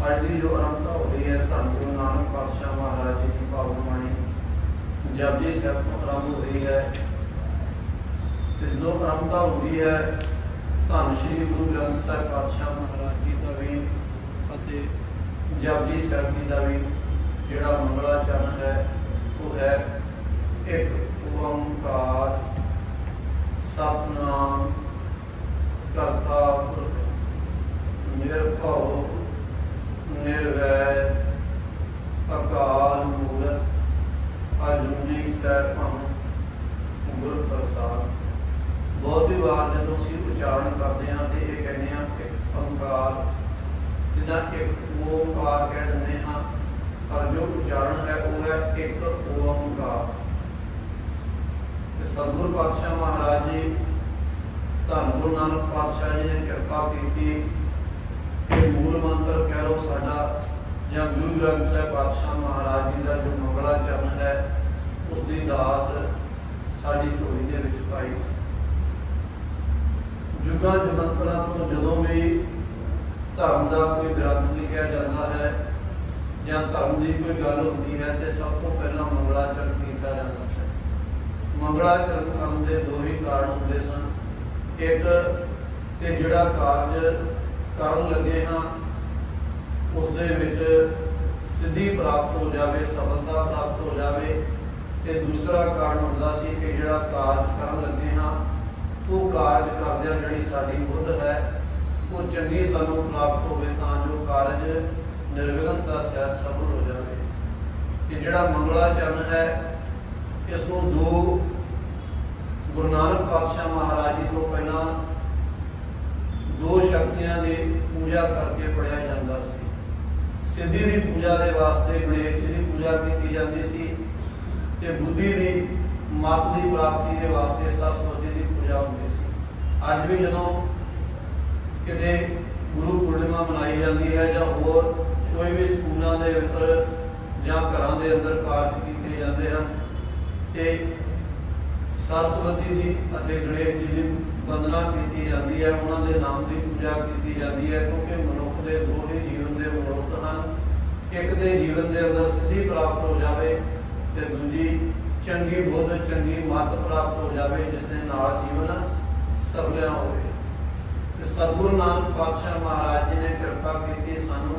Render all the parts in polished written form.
अज की जो आरंभता हो रही है धन गुरु नानक पातशाह महाराज जी की पावन बाणी जपजी साहिब तो आरंभ हो रही है। जो आरंभता हो रही है धन श्री गुरु ग्रंथ साहिब पातशाह महाराज जी का भी जपजी साहिब जी का भी जोड़ा मंगलाचरण है वो है एक ओंकार सतनाम करता पुरख निर्भव निर्वैर अकाल मूरत अजूनी सैभम गुर प्रसाद। बहुत ही बार जो असीं उच्चारण करते हैं तो ये कहने एक ओंकार जिदा एक ओंकार कह दें हाँ, पर जो उच्चारण है वो है एक ओंकार। सतगुरु पातशाह महाराज जी धन गुरु नानक पातशाह जी ने कृपा की मूल मंत्र कह लो साडा या गुरु ग्रंथ साहिब पातशाह महाराज जी का जो मंगलाचरण है उसकी दात साड़ी झोली के विच पाई। जुगां जमंतरां तो जदों भी धर्म का कोई ग्रंथ लिखा जाता है या धर्म की कोई गल होती है तो सब तो पहला मंगलाचरण किया जाता है। मंगलाचरण करने के दो ही कारण होंगे सन। एक तो जिहड़ा कार्य करन लगे हाँ उस दे विच सिद्धि प्राप्त हो जाए, सफलता प्राप्त हो जाए। तो दूसरा कारण होंदा सी कि जिहड़ा कार्य करन लगे हाँ वो कार्य करदिआं जिहड़ी साडी बुद्ध है वो चंगी सानूं प्राप्त होवे तां जो कार्य निर्विघ्नता सहित सफल हो जाए। कि जिहड़ा मंगलाचरण है इसनूं दो गुरु नानक पातशाह महाराज जी तो पहला दो शक्तियां की पूजा करके पढ़िया जाता सी। सिद्धि की पूजा के वास्ते गणेश जी की पूजा की जाती सी ते बुद्धि की मत की प्राप्ति के वास्ते सरस्वती की पूजा होती सी। अज भी जदों किते गुरु पूर्णिमा मनाई जाती है या होर कोई भी स्कूलों के अंदर या घरों के अंदर कार्य किए जाते हैं ते सरस्वती जी अते गणेश जी की वंदना की जाती है, उन्होंने नाम की पूजा की जाती है। क्योंकि मनुख के दो ही जीवन के मनोरथ हैं। एक के जीवन के अंदर सिद्धि प्राप्त हो जाए तो दूजी चंगी बुद्ध चंगी मत प्राप्त हो जाए जिसने नाल जीवन सफलिया हो। सतगुरु नानक पातशाह महाराज जी ने कृपा की सानू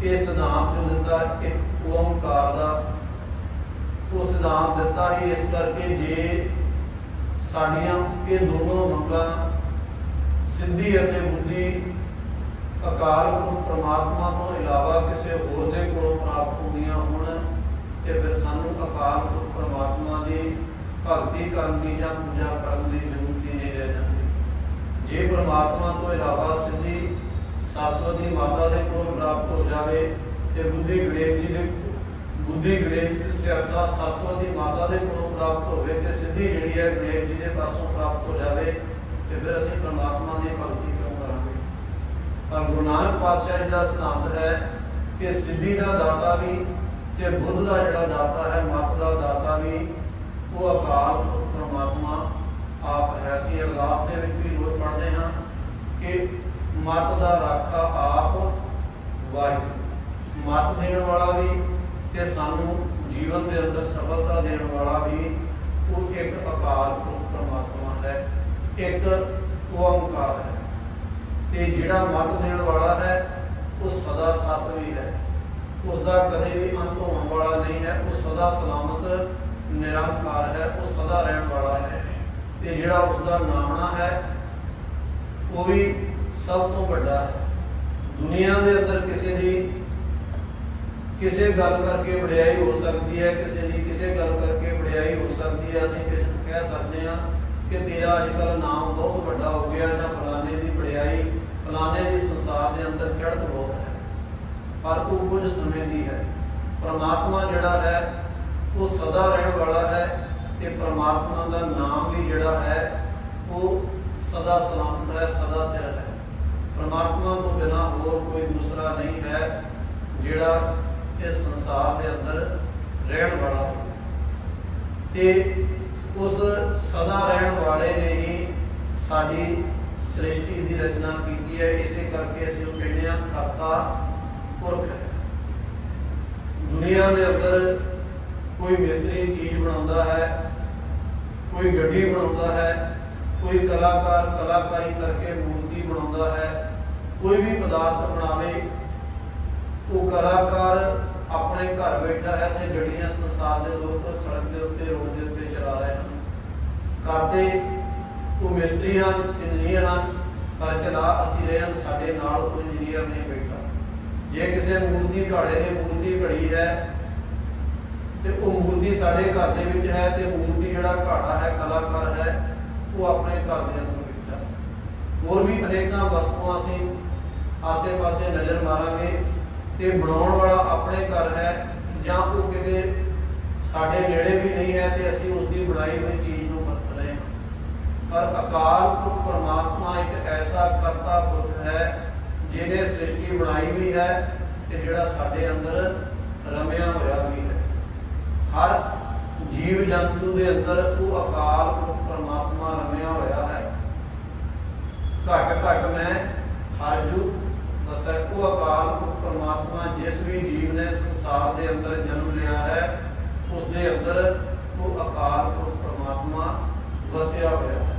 ये सिद्धांत जो दिता एक ओंकार का वो सिद्धांत दिता ही इस करके जे साड़ियाँ ये दोनों मंगला सिद्धि और बुद्धि अकाल परमात्मा तो इलावा किसी होर दे कोलों प्राप्त होंदियां होण ते फिर सानू अकाल परमात्मा की भगती करन दी जां पूजा करन दी जरूरत ही नहीं रह जाती। जे परमात्मा तो इलावा सिद्धि सरस्वती माता के कोलों प्राप्त हो जाए तो बुद्धि गणेश जी सरस्वती माता के कोलों प्राप्त होवे ते सिद्धि जिहड़ी है गणेश जी के पासों प्राप्त हो जाए तो फिर असीं परमात्मा की भगती क्यों करांगे। पर गुरु नानक पातशाह जी का सिद्धांत है कि सिद्धि का दाता भी ते बुद्ध का जिहड़ा दाता है मत का दाता भी वो अकाल परमात्मा आप है। असीं अरदास दे विच भी रोज़ पढ़ते हैं कि मत का राखा आप वाहिगुरू। मत देने वाला भी ते सानू जीवन के अंदर सफलता देने वाला भी वो एक अकाल परमात्मा है, एक ओंकार है। ते जिहड़ा मत देने वाला है वो सदा सत भी है, उसका कदे भी अंत होने वाला नहीं है, वो सदा सलामत निरंकार है, वो सदा रहने वाला है। ते जिहड़ा उसका नामना है वो भी सब तो बड़ा है। दुनिया के अंदर किसी की किसी गल करके वडियाई हो सकती है, किसी की किसी गल करके वडियाई हो सकती है। असीं किसी को कह सकते हैं कि तेरा अजकल नाम बहुत बड़ा हो गया या फलाने की वडियाई फलाने की संसार के अंदर चढ़त बहुत है, पर वो कुछ समय की है। परमात्मा जिहड़ा है वो सदा रहने वाला है ते परमात्मा का नाम भी जिहड़ा है वो सदा सलामत है, सदा स्थिर है। परमात्मा तो बिना होर कोई दूसरा नहीं है जिहड़ा इस संसार के अंदर रहने वाला हो। ते उस सदा रहने वाले ने ही साड़ी सृष्टि की रचना की है। इसे करके असं कहने करता पुरख है। दुनिया के अंदर कोई मिस्त्री चीज बनाता है, कोई गड्डी बनाता है, कोई कलाकार कलाकारी करके मूर्ति बनाता है, कोई भी पदार्थ बनावे, वो कलाकार अपने घर बैठा है तो गड्डियां संसार के लोग सड़क के उत्ते रोड के उत्ते चला रहे हैं करते वो मिस्त्री हैं इंजीनियर हैं, पर चला असी रहे हैं साडे नाल कोई इंजीनियर नहीं बैठा। जे किसी मूर्ति घाड़े ने मूर्ति घड़ी है तो वो मूर्ति साडे घर दे विच है तो मूर्ति जिहड़ा घाड़ा है कलाकार है वो अपने घर के अंदर बैठा। होर भी अनेकों वस्तुआं असीं आसे पासे नज़र मारांगे तो बनाउण वाला अपने घर है जां वो किते साडे नेड़े भी नहीं है तो असीं उसकी बनाई हुई चीज़ नूं वरत रहे हैं। पर अकाल पुरख परमात्मा एक ऐसा करता पुरख है जिन्हें सृष्टि बनाई भी है तो जिहड़ा साडे अंदर रमिया होया भी है। हर जीव जंतु के अंदर वो अकाल पुरख परमात्मा रमिया होया है। घट घट में हर जू बस वो अकाल पुरख परमात्मा जिस भी जीव ने संसार के अंदर जन्म लिया है उसके अंदर वो अकाल पुरख परमात्मा वसिया होया है।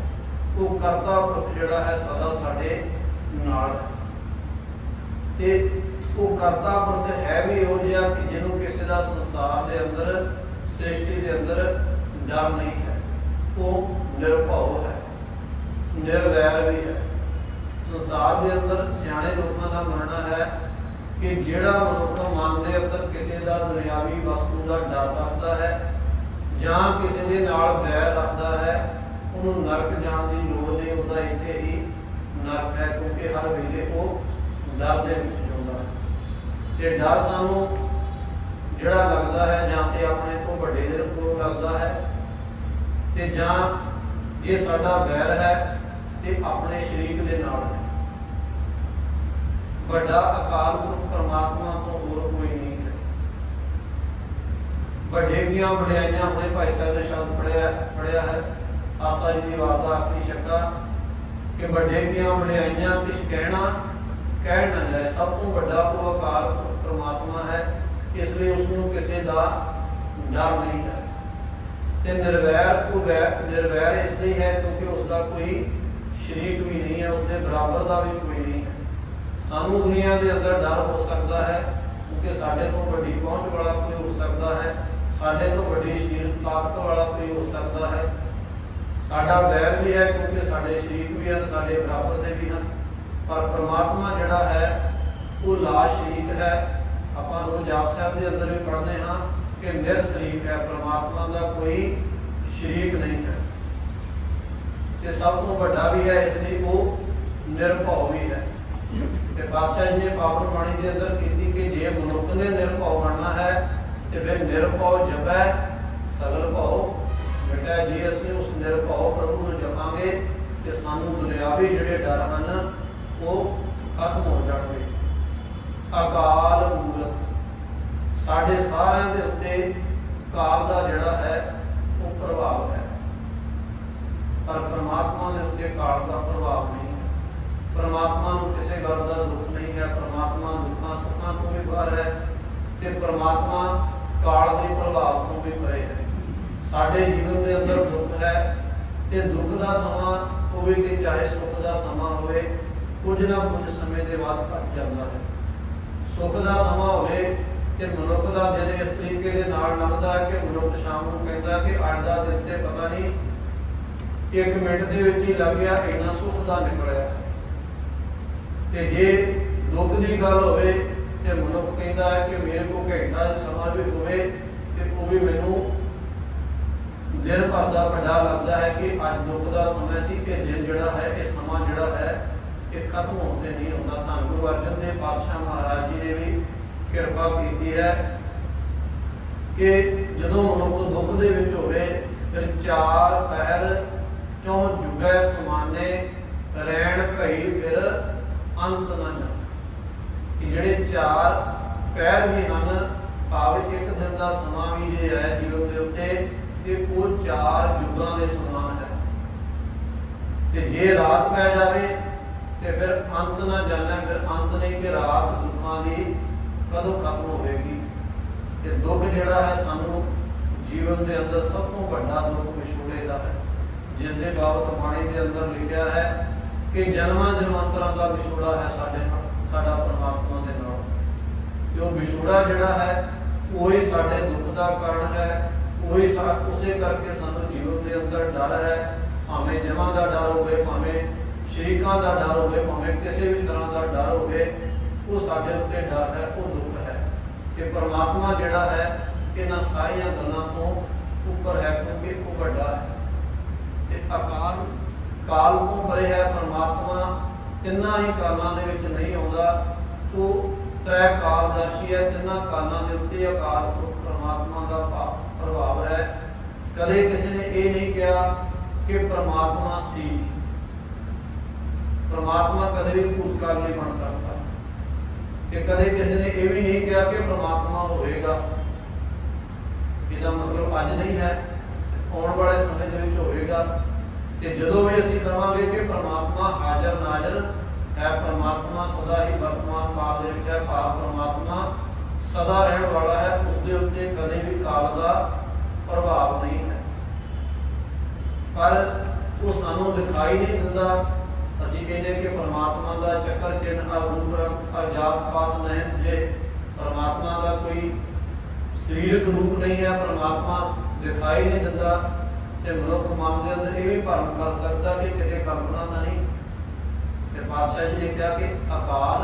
वो करता पुरख जिहड़ा है सदा साडे नाल है ते वो करता पुरख है भी इहो जिहा कि जिन्हों किसी का संसार के अंदर सृष्टि के अंदर डर नहीं है, वो निरभव है, निर्वैर भी है। संसार के अंदर सियाणे लोगों का मानना है कि जिहड़ा मनुख मन के अंदर किसी का दुनियावी वस्तु का डर रखता है जां किसी के नाल बैर रखता है उन्होंने नरक जाने की लोड़ नहीं, उसका इत्थे ही नरक है क्योंकि हर वेले वो डर के विच जिउंदा है। ते डर सानूं जिहड़ा लगता है जां ते अपने तो वड्डे दे कोलों लगता है ते जां जे साडा बैर है ते अपने शरीक दे नाल है। बड़ा अकाल पुरख परमात्मा तो और कोई नहीं है। बड़े दियां वड्याइयां हमने भाई साहब ने शब्द पढ़िया है आसा जी की बात का आखिरी शक्का कि बड़े दियां वड्याइयां कुछ कहना कह ना जाए, सब तो बड़ा वो अकाल पुरख परमात्मा है, इसलिए उसनों किसी का डर नहीं है। ते निर्वैर को निर्वैर इसलिए है क्योंकि उसका कोई शरीक भी नहीं है, उसके बराबर का भी कोई नहीं है। सानू दुनिया के अंदर डर हो सकता है क्योंकि साढ़े तो बड़ी पहुँच वाला कोई हो सकता है, साढ़े तो बड़ी शरीर ताकत वाला कोई हो सकता है, साडा बैर भी है क्योंकि साढ़े शरीक भी हैं, साढ़े बराबर के भी हैं। पर परमात्मा जिहड़ा है वो ला शरीक है। आपां रोज़ जाप साहब के अंदर भी पढ़ते हाँ कि निरशरीक है, परमात्मा का कोई शरीक नहीं है। ये सब तो बड़ा भी है इसलिए वो निरभव भी है। ते पातशाह जी ने पावन बाणी के अंदर की कि जे मनुख ने निरभव बनना है तो फिर निरभव जपै सगल भव बेटा जी असं उस निरभव प्रभु को जपांगे तो सानू दुनियावी जिहड़े डर हैं वो खत्म हो जाएंगे। अकाल मूरत साढ़े सारे के उत्ते काल का जिहड़ा है वो प्रभाव है, पर परमात्मा के उत्ते काल का प्रभाव नहीं है। परमात्मा को किसी गल का दुख नहीं है, परमात्मा दुखों सुखों तो भी बाहर है तो परमात्मा काल के प्रभाव तो भी परे है। साढ़े जीवन के अंदर दुख है तो दुख का समा होवे ते चाहे सुख का समा होवे कुछ ना कुछ समय के बाद घट जाता है। सुख का समा होवे ते मनुख का दिन इस तरीके के नाल लगता है कि मनुख शाम को कहता कि अज का दिन ते पता नहीं एक मिनट के विच ही लग गया, इन्ना सुख का निकलिया। ते जे दुख की गल होवे ते मनुख कहता है कि मेरे को घंटा समा भी होवे ते वो भी मैनू दिन भर का बड़ा लगता है कि अज दुख का समय सी कि दिन जिहड़ा है ये समा जिहड़ा है ये खत्म होते नहीं होता। धन गुरु अर्जन देव पातशाह महाराज जी ने भी कृपा की है कि जदों मनुख दुख दे विच होवे फिर चार पहर चौं जुगे समाने रैण भई फिर अंत न जाए। कि जिहड़े चार पहर भी हैं भाव एक दिन का समा भी जो है जीवन के उत्ते कि वो चार युगों के समान है। ते जे रात पै जाए तो फिर अंत ना जाना, फिर अंत नहीं कि रात दुखों की कदों खत्म होगी। ते दुख जिहड़ा है सानू जीवन के अंदर सब तो बड़ा दुख विछोड़े का है, जिसके बाबत बाणी के अंदर लिखा है कि जन्मां जन्मांतरां का विछोड़ा है साडा परमात्मा दे नाल। जो विछोड़ा जिहड़ा है वही साडे दुख का कारण है, वही उसे करके सानू जीवन के अंदर डर है, भावें जमा का डर होवे, भावें शरीकां का डर होवे, भावें किसी भी तरह का डर होवे, वो साडे उत्ते डर है, वो दुख है। कि परमात्मा जिहड़ा है इन्हां सारियां गल्लां तो ऊपर है, क्योंकि वो बड़ा है। अकाल काल तो परे है, परमात्मा तिन्ना ही कालों दे विच नहीं आउंदा, वो त्रै कालदर्शी है, तिन्ना कालों के उत्ते अकाल परमात्मा का प्रभाव है। कदे किसी ने ये नहीं कहा कि परमात्मा सी, परमात्मा कदे भी भूतकाल नहीं बन सकता, कि कदे किसी ने यह भी नहीं कहा कि परमात्मा होएगा। इसका मतलब अज नहीं है, आने वाले समय के होएगा। जो भी असीं कहांगे कि परमात्मा हाजर नाजर है, परमात्मा सदा ही वर्तमान काल दे विच है, परमात्मा सदा रहने वाला है, उसके उत्ते कदे भी काल का प्रभाव नहीं है। पर वो सानू दिखाई नहीं दिंदा। असीं कहने कि परमात्मा का चक्कर चिन्ह रूप रंग अजात पात नहीं तुझे, परमात्मा का कोई शरीरक रूप नहीं है, परमात्मा दिखाई नहीं दिंदा। ते मनुख मन के अंदर यह भी भरम कर सकता कि किते कल्पना ना नहीं। ते पातशाह जी ने कहा कि अकाल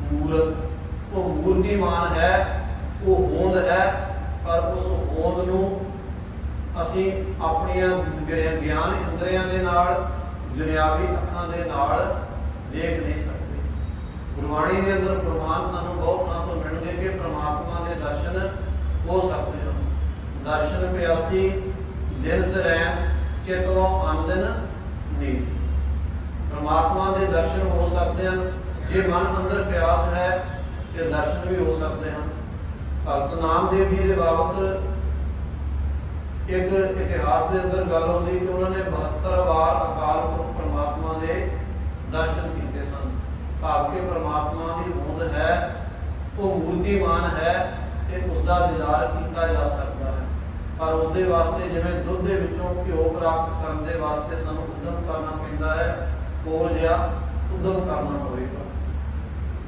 मूरत, वो मूर्तिमान है, वो होंद है, पर उस होंद नूं असीं अपनियां ज्ञान इंद्रियां दे नाल, दुनियावी अखां दे नाल देख नहीं सकते। गुरबाणी के अंदर प्रमाण सानू बहुत थां तो मिलणगे कि परमात्मा के दर्शन हो सकते हैं। दर्शन प्यासी दिल सरैन चितों आनंदन नीर, परमात्मा के दर्शन हो सकते हैं। जे मन अंदर प्यास है तो दर्शन भी हो सकते हैं। भगत नामदेव जी के बाबत एक इतिहास के अंदर गल होती कि उन्होंने 72 बार अकाल पुरख परमात्मा के दर्शन किए सन। भाव के परमात्मा की होंद है, वो मूर्तिमान है, तो उसका दीदार किया जा सकता है। पर उसके वास्ते जिवें दुध के विचों घ्यो प्राप्त करने के वास्ते सानू उद्यम करना पैंदा है, वो जिहा उद्यम करना होगा।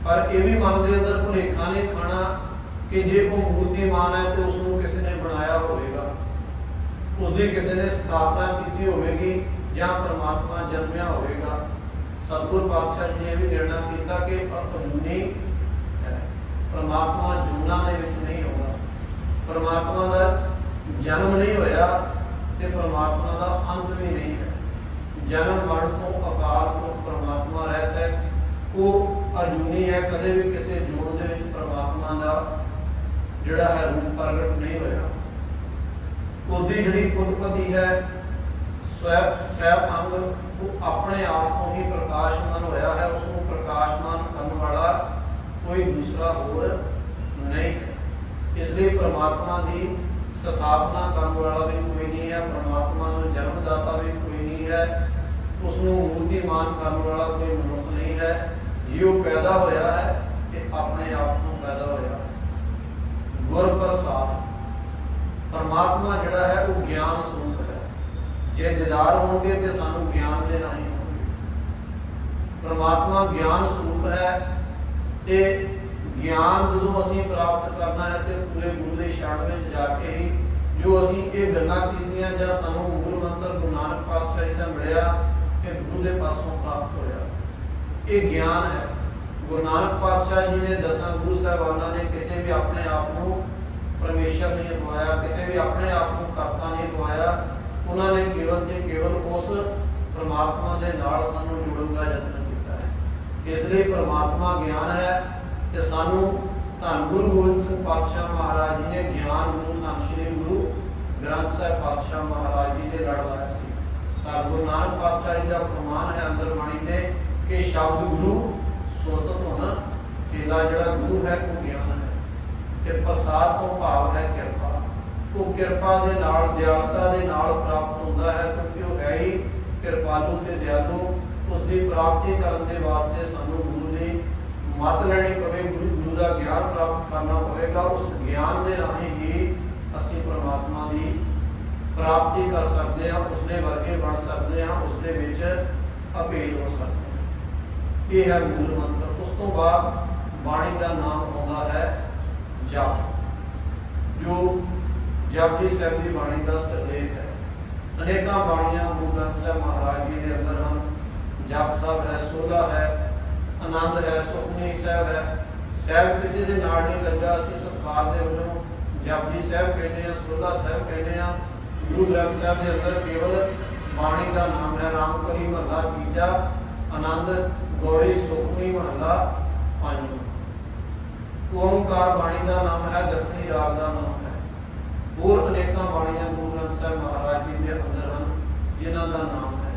पर यह भी मन के अंदर भुलेखा नहीं खाना कि जे वो मूर्तिमान है तो उसको किसी ने बनाया होगा, उसकी किसी ने स्थापना की होगी, जहाँ परमात्मा जन्मिया होगा। सतगुर पातशाह जी ने भी निर्णय किया कि अजूनी है, परमात्मा जूना दे विच नहीं होगा, परमात्मा का जन्म नहीं होया ते परमात्मा का अंत भी नहीं है। जन्म मरण तो अकाल तो परमात्मा रहता है, वो अजूनी है, कदे भी किसी जून के परमात्मा का जिहड़ा है रूप प्रगट नहीं होया। उसकी जिहड़ी उत्पत्ति है स्वयं अंग वो अपने आप को ही प्रकाशमान होया है, उसको प्रकाशमान करने वाला कोई दूसरा होर नहीं है। इसलिए परमात्मा की स्थापना करने वाला भी कोई नहीं है, परमात्मा को जन्मदाता भी कोई नहीं है, उसको मूर्तिमान करने वाला कोई मनुष्य नहीं है। जी वो पैदा होया है कि अपने आप को पैदा होया। गुर प्रसाद परमात्मा जिहड़ा है वो ज्ञान स्वरूप है, जे दीदार होंगे तो सानू ज्ञान देना ही होंगे। परमात्मा ज्ञान स्वरूप है, ते ज्ञान जो असीं प्राप्त करना है तो पूरे गुरु के शरण में जाके ही जो असीं ये गल्लां कीतियां जां सानू मूल मंत्र गुरु नानक पातशाह जी का मिलिया कि गुरु के पासों प्राप्त होया, ये ज्ञान है। गुरु नानक पातशाह जी ने 10 गुरु साहिबाना ने किते भी अपने आप को परमेश्वर नहीं गवाया, किते भी अपने आप को करता नहीं गवाया, उन्होंने केवल ते केवल उस परमात्मा के नाल सानू जुड़न का यत्न किया है। इसलिए परमात्मा ज्ञान है ते सानू धन गुरु गोबिंद सिंह पातशाह महाराज जी ने ज्ञान गुरु धन श्री गुरु ग्रंथ साहिब पातशाह महाराज जी ने लड़ लाया सी। गुरु नानक पातशाह जी का प्रमाण है अंदर बाणी दे कि शब्द गुरु सुरत होना, चेला जिहड़ा गुरु है वो ज्ञान है, ते प्रसाद तो भाव है किरपा। वो किरपा के नाल दयालता के नाल प्राप्त होता है, क्योंकि वो है ही कृपालु ते दयालु। उसकी प्राप्ति करने के वास्ते सानू गुरु की मत लैनी पवे, गुरु का ज्ञान प्राप्त करना पवेगा। उस ज्ञान के राही ही असी परमात्मा की प्राप्ति कर सकते हैं, उसके वर्गे बन सकते हैं, उसके विच अभेद हो सकते हैं। ये है मूल मंत्र। उस तो बाद बाणी का नाम आता है जप, जो जपजी साहिब की बाणी का सिरलेख है। अनेकों बाणियां गुरु ग्रंथ साहिब महाराज जी के अंदर हैं। जप साहब है, सोला है, आनंद है, सुखमनी साहब है। साहब किसी के नाल नहीं लगा, असीं सरकार के वल्लों जपजी साहब कहते हैं, सोला साहब कहते हैं। गुरु ग्रंथ साहब के अंदर केवल बाणी का नाम है राम करी महला तीजा, आनंद गौड़ी सुखमनी महला पांचवा। ओंकार बाणी का नाम है, दक्षिणी राग का नाम है। और अनेकों बाणियां गुरु ग्रंथ साहब महाराज जी के अंदर हैं जिन्हों का नाम है।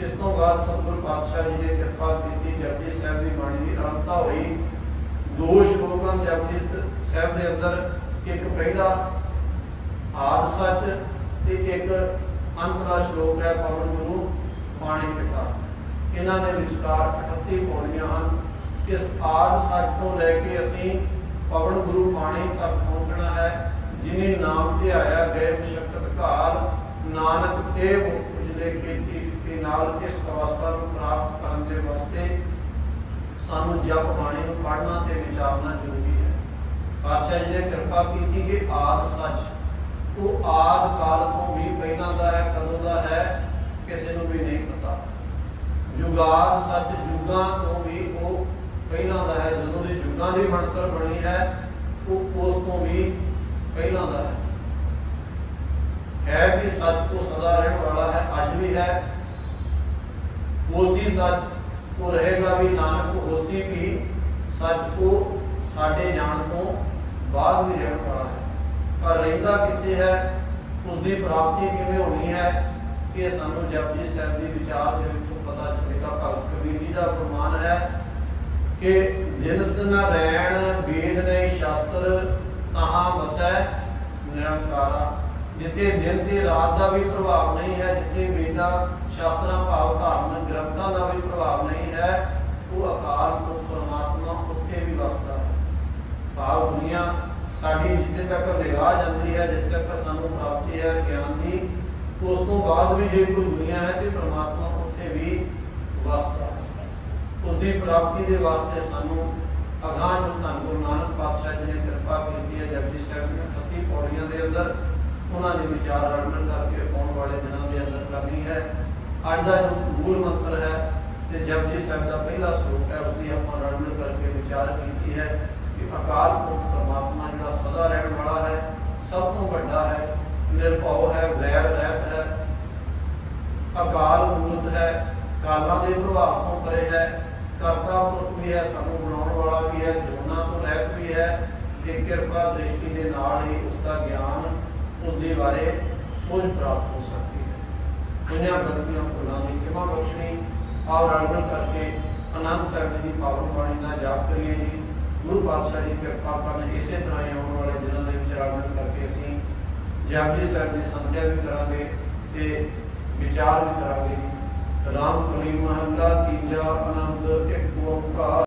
इस तो बाद सतगुरु पातशाह जी ने कृपा की, जपजी साहब की बाणी की आरंभता हुई। दो श्लोक हैं जपजी साहब के अंदर, एक पहला आदि सच, एक अंतला श्लोक है पवन गुरु पाणी पिता। इन्हां दे विचकार 38 पौड़ियां हैं। इस आदि सच तो लैके असीं पवन गुरु पाणी तक पहुंचना है। जिन्हें नाम ते आया गए मशक्कत काल, नानक ते उजले खेती के नाल इस अवस्था को प्राप्त करने के वास्ते सानू जप बाणी को पढ़ना ते विचारना जरूरी है। पातशाह जी ने कृपा की कि आदि सच वो आदि काल तो भी पहला दा है, कदों दा है किसी को भी नहीं पता। जुगाद सच जुगां तो भी वो पहला दा है, जदों दी जुगां दी बनतर बनी है वो उस तो भी पहला दा है भी सच तो सदा रहने वाला है, अज भी है। होसी सच तो रहेगा भी, नानक होसी भी सच को साडे जान तो बाद भी रहने वाला है। पर रहिंदा कित्थे है, उसकी प्राप्ति किवें होनी है, ये सानू जपजी साहिब के विचार के विचों पता चलेगा। भगत कबीर जी का फरमान है कि जिनस न रैण वेद नहीं शास्त्र, तहां वसै निरंकारा। जिथे दिन ते रात का भी प्रभाव नहीं है, जिथे वेदा शास्त्र भाव धार्मिक ग्रंथों का भी प्रभाव नहीं है, वो अकाल पुरख परमात्मा उत्थे भी वसदा है। भाव दुनिया साड़ी जिथे तक निगाह जाती है, जिथे तक सानू प्राप्ति है ज्ञान की, उस तो बाद भी जो कोई दुनिया है तो परमात्मा उत्थे भी वसदा है। उसकी प्राप्ति के वास्ते सानू अगाह जो धन गुरु नानक पातशाह जी ने कृपा की है, जपजी साहिब ने 38 पौड़ियों के अंदर उन्होंने विचार रटन करके आने वाले दिनों के अंदर करनी है। अज का जो मूल मंत्र है तो जपजी साहिब का पहला श्लोक है, उसकी आप रटन करके विचार की है कि अकाल पुरख परमात्मा जो सदा रहने वाला है, सब तो बड़ा है, निर्भव है, वैर रहित है, अकाल मूर्त है, कालों के प्रभाव तो परे है, करता पुरख भी है, सानू बनाने वाला भी है, जोना तो रहित भी है। कृपा दृष्टि के नाल ही उसका ज्ञान उसके बारे सोच प्राप्त हो सकती है। दुनिया गलतियों भुलों की क्षमा बख्शनी। आओ रल करके आनंद साहिब जी की पावन बाणी का जाप करिए जी। गुरु पातशाह जी कृपा करन इस तरह ही आने वाले दिनों के विचार करके असीं जपजी साहिब की संध्या भी करांगे ते विचार भी करांगे। राम कली महला तीजा आनंद एक ओंकार।